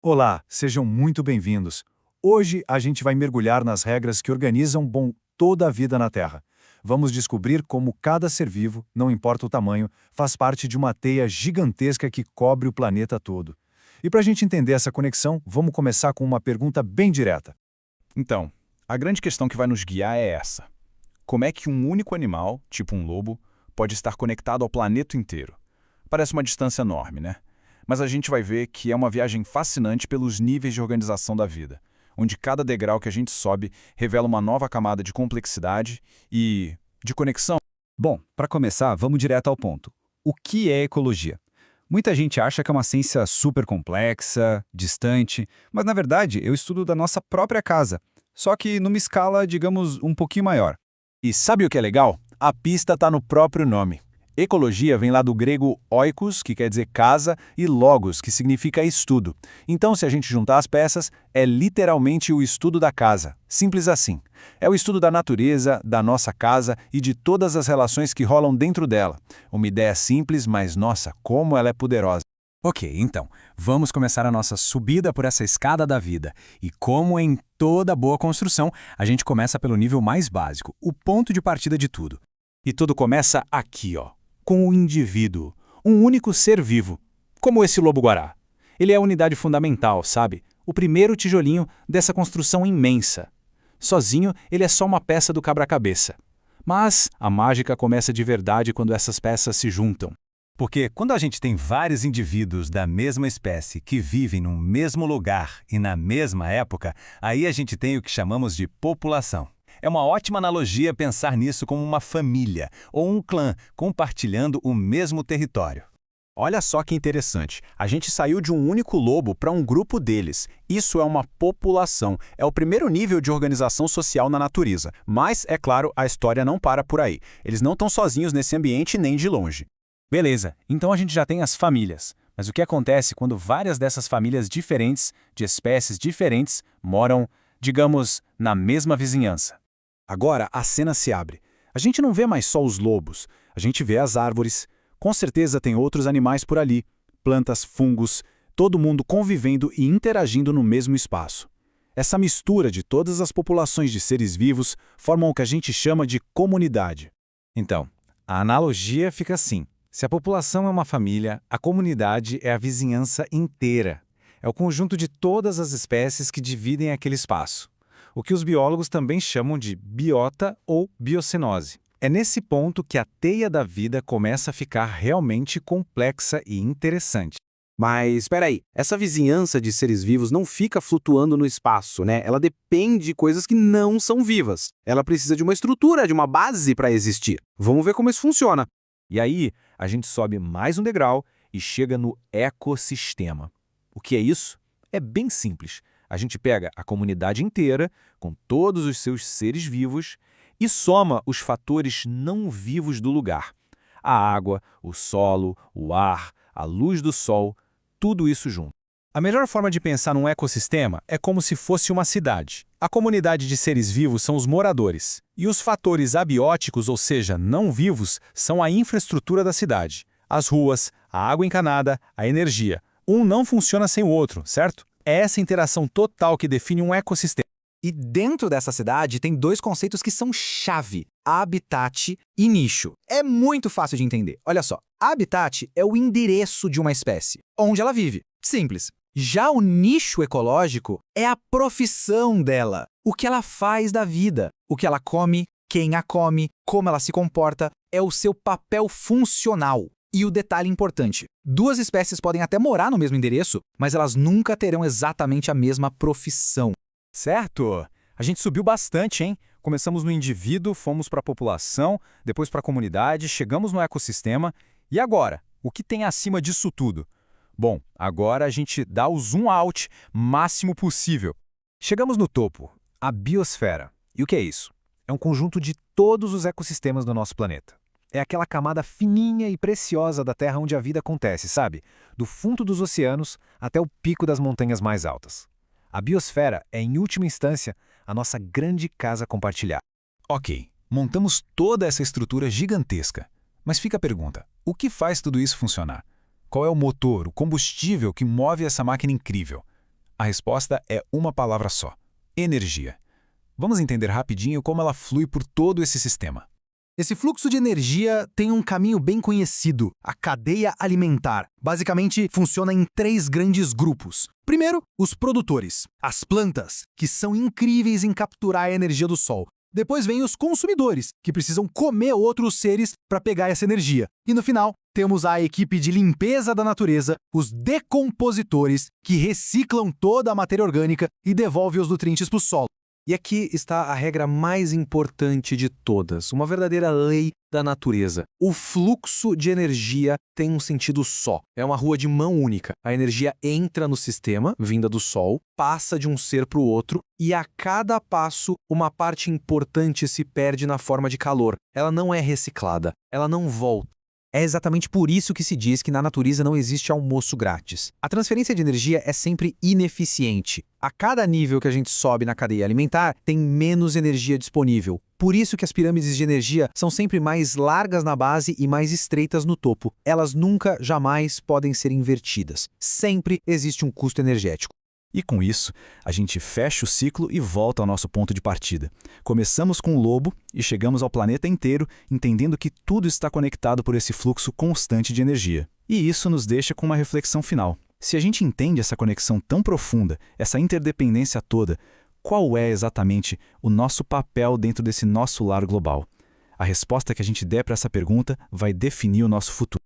Olá, sejam muito bem-vindos. Hoje a gente vai mergulhar nas regras que organizam toda a vida na Terra. Vamos descobrir como cada ser vivo, não importa o tamanho, faz parte de uma teia gigantesca que cobre o planeta todo. E para a gente entender essa conexão, vamos começar com uma pergunta bem direta. Então, a grande questão que vai nos guiar é essa. Como é que um único animal, tipo um lobo, pode estar conectado ao planeta inteiro? Parece uma distância enorme, né? Mas a gente vai ver que é uma viagem fascinante pelos níveis de organização da vida, onde cada degrau que a gente sobe revela uma nova camada de complexidade e de conexão. Bom, para começar, vamos direto ao ponto. O que é ecologia? Muita gente acha que é uma ciência super complexa, distante, mas na verdade eu estudo da nossa própria casa, só que numa escala, digamos, um pouquinho maior. E sabe o que é legal? A pista está no próprio nome. Ecologia vem lá do grego oikos, que quer dizer casa, e logos, que significa estudo. Então, se a gente juntar as peças, é literalmente o estudo da casa. Simples assim. É o estudo da natureza, da nossa casa e de todas as relações que rolam dentro dela. Uma ideia simples, mas nossa, como ela é poderosa. Ok, então, vamos começar a nossa subida por essa escada da vida. E como em toda boa construção, a gente começa pelo nível mais básico, o ponto de partida de tudo. E tudo começa aqui, ó, com o indivíduo, um único ser vivo, como esse lobo-guará. Ele é a unidade fundamental, sabe? O primeiro tijolinho dessa construção imensa. Sozinho, ele é só uma peça do quebra-cabeça. Mas a mágica começa de verdade quando essas peças se juntam. Porque quando a gente tem vários indivíduos da mesma espécie que vivem no mesmo lugar e na mesma época, aí a gente tem o que chamamos de população. É uma ótima analogia pensar nisso como uma família ou um clã compartilhando o mesmo território. Olha só que interessante. A gente saiu de um único lobo para um grupo deles. Isso é uma população. É o primeiro nível de organização social na natureza. Mas, é claro, a história não para por aí. Eles não estão sozinhos nesse ambiente nem de longe. Beleza, então a gente já tem as famílias. Mas o que acontece quando várias dessas famílias diferentes, de espécies diferentes, moram, digamos, na mesma vizinhança? Agora a cena se abre. A gente não vê mais só os lobos. A gente vê as árvores. Com certeza tem outros animais por ali. Plantas, fungos, todo mundo convivendo e interagindo no mesmo espaço. Essa mistura de todas as populações de seres vivos formam o que a gente chama de comunidade. Então, a analogia fica assim. Se a população é uma família, a comunidade é a vizinhança inteira. É o conjunto de todas as espécies que dividem aquele espaço. O que os biólogos também chamam de biota ou biocenose. É nesse ponto que a teia da vida começa a ficar realmente complexa e interessante. Mas, espera aí, essa vizinhança de seres vivos não fica flutuando no espaço, né? Ela depende de coisas que não são vivas. Ela precisa de uma estrutura, de uma base para existir. Vamos ver como isso funciona. E aí, a gente sobe mais um degrau e chega no ecossistema. O que é isso? É bem simples. A gente pega a comunidade inteira, com todos os seus seres vivos, e soma os fatores não vivos do lugar. A água, o solo, o ar, a luz do sol, tudo isso junto. A melhor forma de pensar num ecossistema é como se fosse uma cidade. A comunidade de seres vivos são os moradores, e os fatores abióticos, ou seja, não vivos, são a infraestrutura da cidade. As ruas, a água encanada, a energia. Um não funciona sem o outro, certo? É essa interação total que define um ecossistema. E dentro dessa cidade tem dois conceitos que são chave: habitat e nicho. É muito fácil de entender. Olha só, habitat é o endereço de uma espécie, onde ela vive. Simples. Já o nicho ecológico é a profissão dela, o que ela faz da vida, o que ela come, quem a come, como ela se comporta, é o seu papel funcional. E o detalhe importante, duas espécies podem até morar no mesmo endereço, mas elas nunca terão exatamente a mesma profissão. Certo! A gente subiu bastante, hein? Começamos no indivíduo, fomos para a população, depois para a comunidade, chegamos no ecossistema. E agora? O que tem acima disso tudo? Bom, agora a gente dá o zoom out máximo possível. Chegamos no topo, a biosfera. E o que é isso? É um conjunto de todos os ecossistemas do nosso planeta. É aquela camada fininha e preciosa da Terra onde a vida acontece, sabe? Do fundo dos oceanos até o pico das montanhas mais altas. A biosfera é, em última instância, a nossa grande casa compartilhada. Ok, montamos toda essa estrutura gigantesca. Mas fica a pergunta, o que faz tudo isso funcionar? Qual é o motor, o combustível que move essa máquina incrível? A resposta é uma palavra só: energia. Vamos entender rapidinho como ela flui por todo esse sistema. Esse fluxo de energia tem um caminho bem conhecido, a cadeia alimentar. Basicamente, funciona em 3 grandes grupos. Primeiro, os produtores, as plantas, que são incríveis em capturar a energia do sol. Depois vem os consumidores, que precisam comer outros seres para pegar essa energia. E no final, temos a equipe de limpeza da natureza, os decompositores, que reciclam toda a matéria orgânica e devolvem os nutrientes para o solo. E aqui está a regra mais importante de todas, uma verdadeira lei da natureza. O fluxo de energia tem um sentido só. É uma rua de mão única. A energia entra no sistema, vinda do Sol, passa de um ser para o outro, e a cada passo, uma parte importante se perde na forma de calor. Ela não é reciclada, ela não volta. É exatamente por isso que se diz que na natureza não existe almoço grátis. A transferência de energia é sempre ineficiente. A cada nível que a gente sobe na cadeia alimentar, tem menos energia disponível. Por isso que as pirâmides de energia são sempre mais largas na base e mais estreitas no topo. Elas nunca, jamais podem ser invertidas. Sempre existe um custo energético. E com isso, a gente fecha o ciclo e volta ao nosso ponto de partida. Começamos com o lobo e chegamos ao planeta inteiro, entendendo que tudo está conectado por esse fluxo constante de energia. E isso nos deixa com uma reflexão final. Se a gente entende essa conexão tão profunda, essa interdependência toda, qual é exatamente o nosso papel dentro desse nosso lar global? A resposta que a gente der para essa pergunta vai definir o nosso futuro.